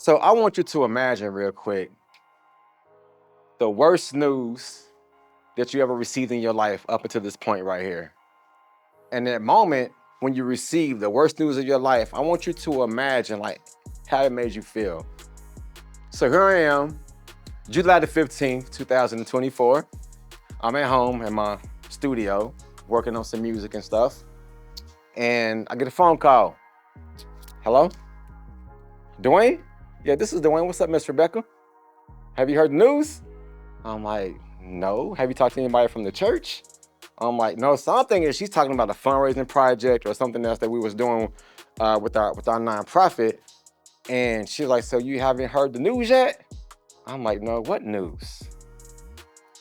So I want you to imagine real quick the worst news that you ever received in your life up until this point right here. And that moment when you receive the worst news of your life, I want you to imagine like how it made you feel. So here I am, July the 15th, 2024. I'm at home in my studio working on some music and stuff. And I get a phone call. Hello? Dewayne? Yeah, this is Dewayne. What's up, Miss Rebecca? Have you heard the news? I'm like, no. Have you talked to anybody from the church? I'm like, no. So I'm thinking she's talking about a fundraising project or something else that we was doing with our nonprofit. And she's like, so you haven't heard the news yet? I'm like, no, what news?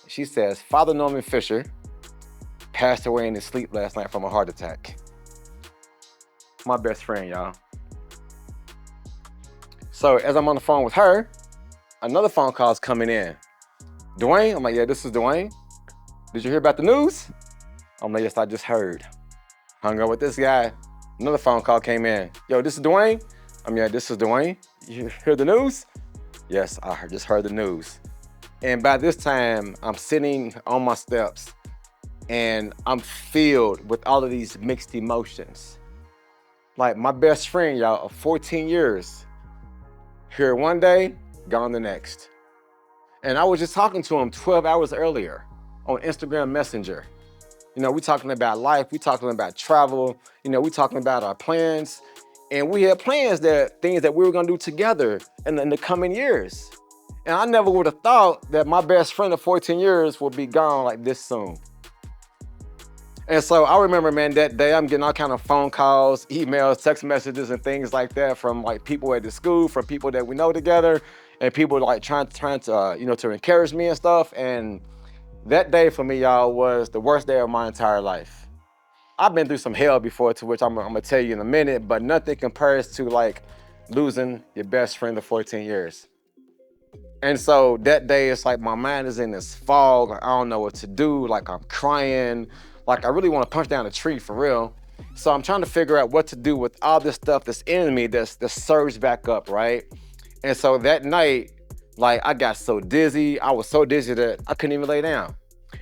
She says, Father Norman Fisher passed away in his sleep last night from a heart attack. My best friend, y'all. So as I'm on the phone with her, another phone call is coming in. Dewayne? I'm like, yeah, this is Dewayne. Did you hear about the news? I'm like, yes, I just heard. Hung up with this guy. Another phone call came in. Yo, this is Dewayne? I'm yeah, this is Dewayne. You hear the news? Yes, I just heard the news. And by this time, I'm sitting on my steps and I'm filled with all of these mixed emotions. Like my best friend, y'all, of 14 years, here one day, gone the next. And I was just talking to him 12 hours earlier on Instagram Messenger. You know, we talking about life, we talking about travel, you know, we talking about our plans. And we had plans that things that we were gonna do together in the coming years. And I never would have thought that my best friend of 14 years would be gone like this soon. And so I remember, man, that day I'm getting all kind of phone calls, emails, text messages, and things like that from like people at the school, from people that we know together, and people like trying to you know, to encourage me and stuff. And that day for me, y'all, was the worst day of my entire life. I've been through some hell before, to which I'm gonna tell you in a minute, but nothing compares to like losing your best friend of 14 years. And so that day, it's like my mind is in this fog. Like, I don't know what to do. Like I'm crying. Like I really want to punch down a tree for real. So I'm trying to figure out what to do with all this stuff that's in me that's surged back up, right? And so that night, like I got so dizzy. I was so dizzy that I couldn't even lay down.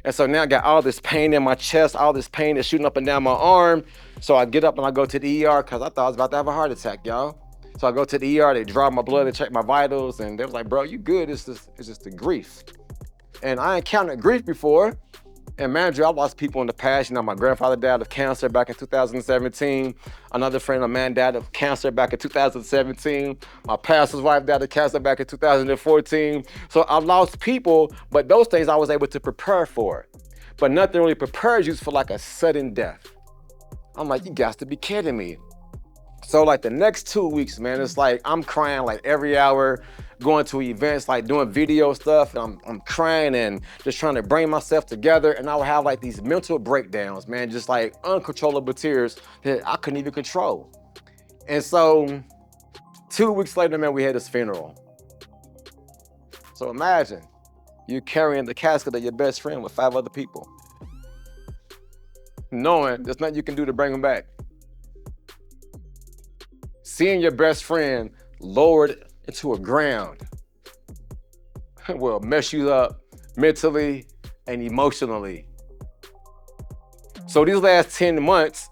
And so now I got all this pain in my chest, all this pain that's shooting up and down my arm. So I get up and I go to the ER because I thought I was about to have a heart attack, y'all. So I go to the ER, they draw my blood, they check my vitals, and they was like, bro, you good, it's just the grief. And I encountered grief before. And man, I lost people in the past. You know, my grandfather died of cancer back in 2017. Another friend of mine died of cancer back in 2017. My pastor's wife died of cancer back in 2014. So I've lost people, but those things I was able to prepare for. But nothing really prepares you for like a sudden death. I'm like, you got to be kidding me. So like the next 2 weeks, man, it's like I'm crying like every hour, going to events, like doing video stuff. And I'm crying and just trying to bring myself together. And I would have like these mental breakdowns, man, just like uncontrollable tears that I couldn't even control. And so 2 weeks later, man, we had this funeral. So imagine you carrying the casket of your best friend with 5 other people, knowing there's nothing you can do to bring him back. Seeing your best friend lowered into a ground will mess you up mentally and emotionally. So these last 10 months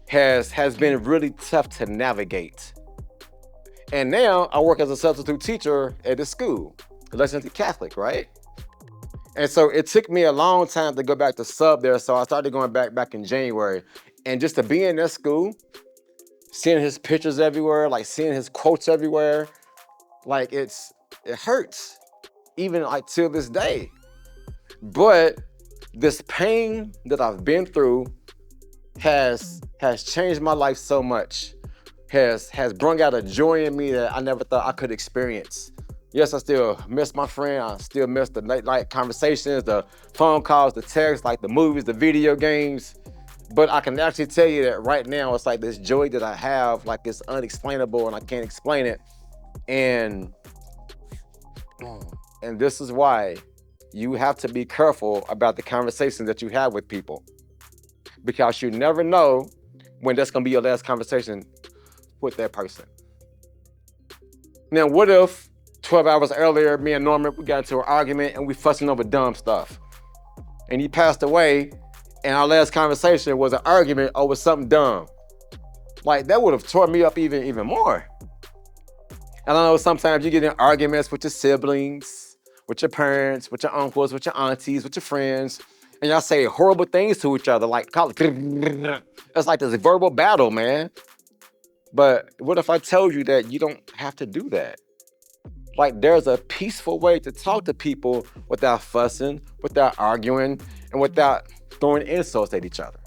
has been really tough to navigate. And now I work as a substitute teacher at this school, Lexington Catholic, right? And so it took me a long time to go back to sub there. So I started going back in January. And just to be in that school, seeing his pictures everywhere, like seeing his quotes everywhere, like it hurts, even like till this day. But this pain that I've been through has changed my life so much, has brought out a joy in me that I never thought I could experience. Yes, I still miss my friend. I still miss the late night conversations, the phone calls, the texts, like the movies, the video games. But I can actually tell you that right now, it's like this joy that I have, like it's unexplainable and I can't explain it. And this is why you have to be careful about the conversations that you have with people, because you never know when that's gonna be your last conversation with that person. Now, what if 12 hours earlier, me and Norman, we got into an argument and we fussing over dumb stuff. And he passed away, and our last conversation was an argument over something dumb. Like, that would have tore me up even more. And I know sometimes you get in arguments with your siblings, with your parents, with your uncles, with your aunties, with your friends, and y'all say horrible things to each other, like, it's like this verbal battle, man. But what if I told you that you don't have to do that? Like, there's a peaceful way to talk to people without fussing, without arguing, and without throwing insults at each other.